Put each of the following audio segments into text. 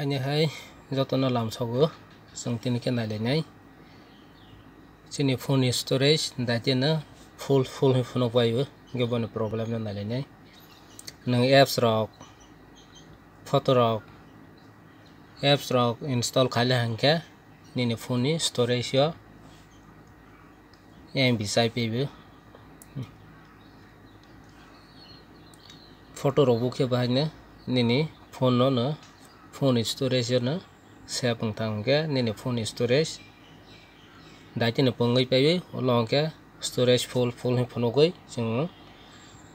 Anh hay do nó làm sao gỡ xong tin cái này này sini phone storage đại diện nó full phone quay gỡ cái vấn problem này này nâng apps rock photo rock apps rock install khai hàng cái nên phone storage yo em bị sai pe photo rock buke bahai na nên phone nó nữa phone storage nó sẽ bằng thằng cái nên phone storage đại diện là bằng người bay long cái storage full phone quay chừng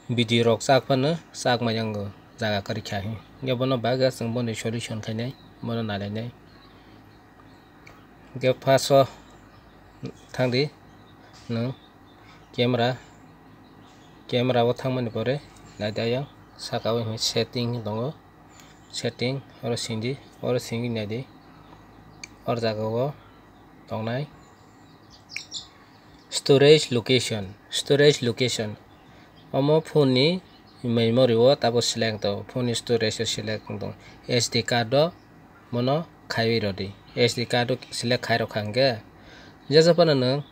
video rock sak pan nữa sak mà yang go jaga kari khai cái bọn nó baga sang bọn solution khai này bọn nó này cái password thằng đi nữa camera vào thằng mình bore đại đại yang sakau setting dong setting और सिंगी नहीं दी और जगह वो तो नहीं storage location Amo phone नी memory वो तब select तो फोन storage select तो SD card दो मनो खाई रोडी SD card select खाई रखेंगे जैसे अपन न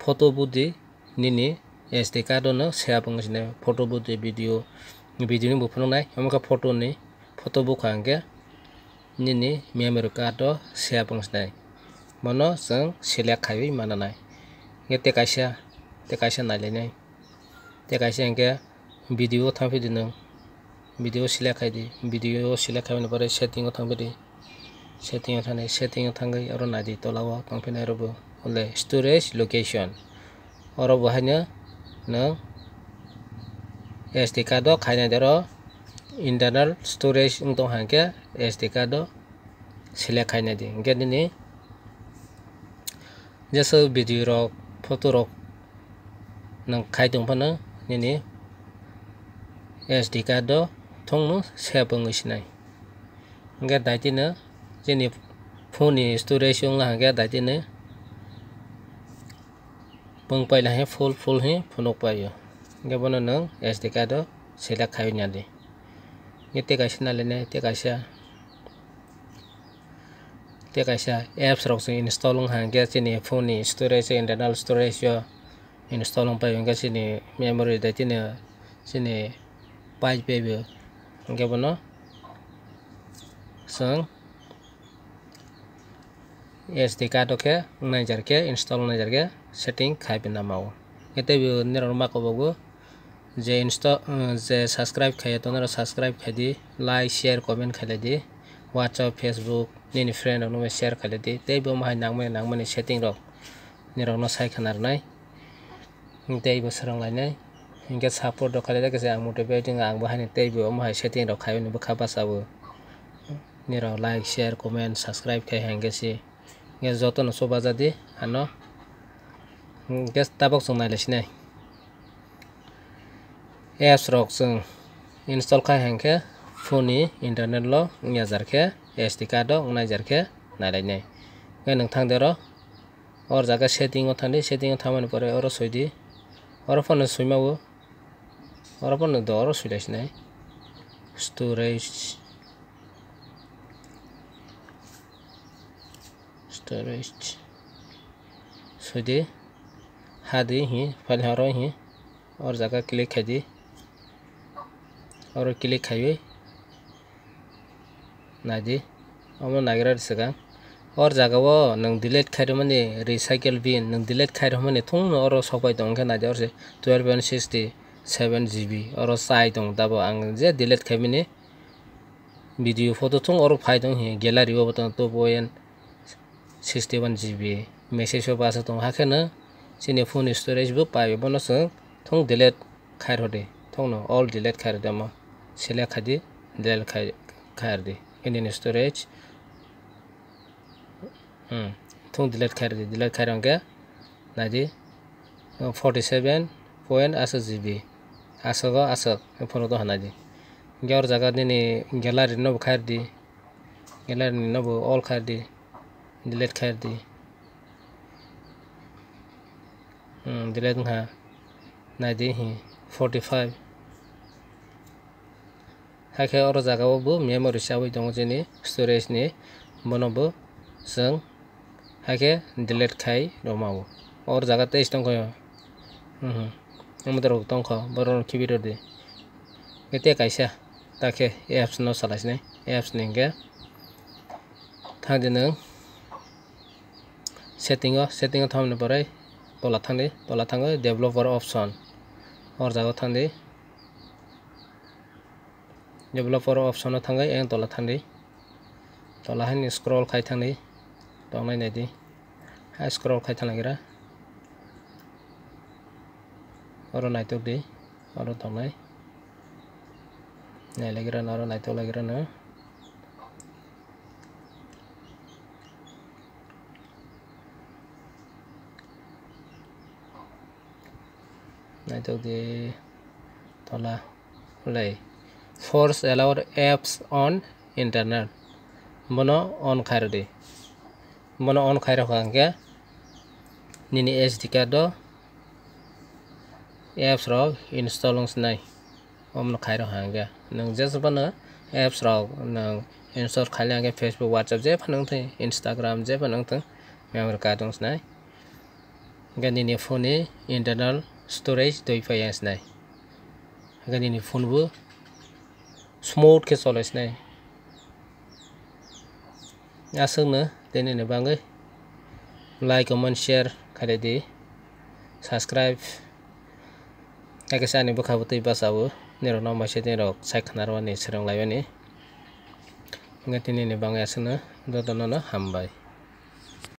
फोटो बुद्धि निनी SD card न शेयर पंगसने फोटो बुद्धि वीडियो नि बुफनो नहीं हमका फोटो नी फोटो बुक आंगे निनी memory card do share pangsnai mono jeng select khai mana nai nge te kaisa nai nai te kaisa engke video thangpi dinung video select khai di video select khai pore setting o thangpi di setting o thangai aro nai di tolawo tangpi nai robo ole storage location oro bahanya nang SD card do khai dero internal storage untuk hangke SD card do select khai di engke ni jasa video rock photo rock nang khai dong phana ni SD card do thong no share pangisnai engke daiti na jeni phone ni storage ong la hangke daiti na pang pai la he full he phonok pai yo engke bono nang SD card do select khai nya di te kaisa nalene te kaisa apps rok sing install ong hangke chini phone ni storage internal storage yo install ong pai engke chini memory da chini pai pe be engke bono sang SD card ke najar ke install najar ke setting khai pe namao ete be neroma ko bogo J subscribe खाया तो ना subscribe खाई दी like share comment खाई दी WhatsApp Facebook नि friend no share खाई दी ते बो my नांगमने setting रो निरो नो साइ खानार नाय ते बो सरंग लायनाय इनके support रो खाई दा के आं motivating आं बाहायनि ते बो माय setting रो खाय नो खाबा साबो निरो like share comment subscribe खाय हांगे सि ये जतो न सोबा जादि हानो guess ताबक संनायलेसिनाय apps rock sung install khai hangke phone ni internet lo nyajar ke SD card do nyajar ke nalai nai nge nang thang dero or jaga setting o thandi setting o thamani pore oro soidi oro phone soimawo oro phone do oro soilas nai storage soidi hadi hi file haro hi और जगह click है दी और click है ना दी हम नागरा सगा और जगह वो नंग डिलीट खाइ माने रिसाइकल बिन नंग डिलीट खाइ माने थों और सबाय दं के ना दे 12.67 GB और साइ दं दाबो आं जे डिलीट खाइ माने भिडियो फोटो थों और फाइ दं हे गैलरी वो बत 2.61 GB मेसेज हो पास दं हाखे न सिने फोन स्टोरेज बो पाइ बनस थों डिलीट खाइ रदे थों न ऑल डिलीट खाइ रदे म select खादि डिलीट खाइ रदे इन स्टोरेज थों डिलीट खाइ रंगे नादि 47.8 GB आसक फोन तो हनादि गेर जगह दिने गैलरी न खाइ रदि गैलरी न ऑल खाइ रदि डिलीट खाइ रदि डिलीट हा नादि 45 haike oro jagao bo memory sawi tongo jini storage ni bono bo jeng haike delete khai romao oro jaga tei tongko yo amodor tongko boron kibiro di kete kaisa take apps no salasnai apps ni ge thangde nang setting o thamne pore tola thangde developer option or jaga thangde developer option o thangai eng tola thangde tola haini scroll khai thangde tongnai naidi ha scroll khai thanggira oro naitok di oro tongnai nailagira oro naitok lagira na naitok di tola lay force allowed apps on internet bono on khairodi bono on khairo hangke nini SD card do apps rok install ungsnai omno khairo hangke nang jesbana apps rok nang install khaile hangke Facebook WhatsApp je phanang thai Instagram je phanang thai memory card ungsnai hangke nini phone ni internal storage 2 ngsnai hangke nini phone bo smooth ke cholaisnai asungno teni ni bangai like comment share khaile di subscribe kaike sani bokhabu tui basao nirok no maise nirok saikhanaro ni srang laibani hingke tini ni bangai asungno dodono hambai.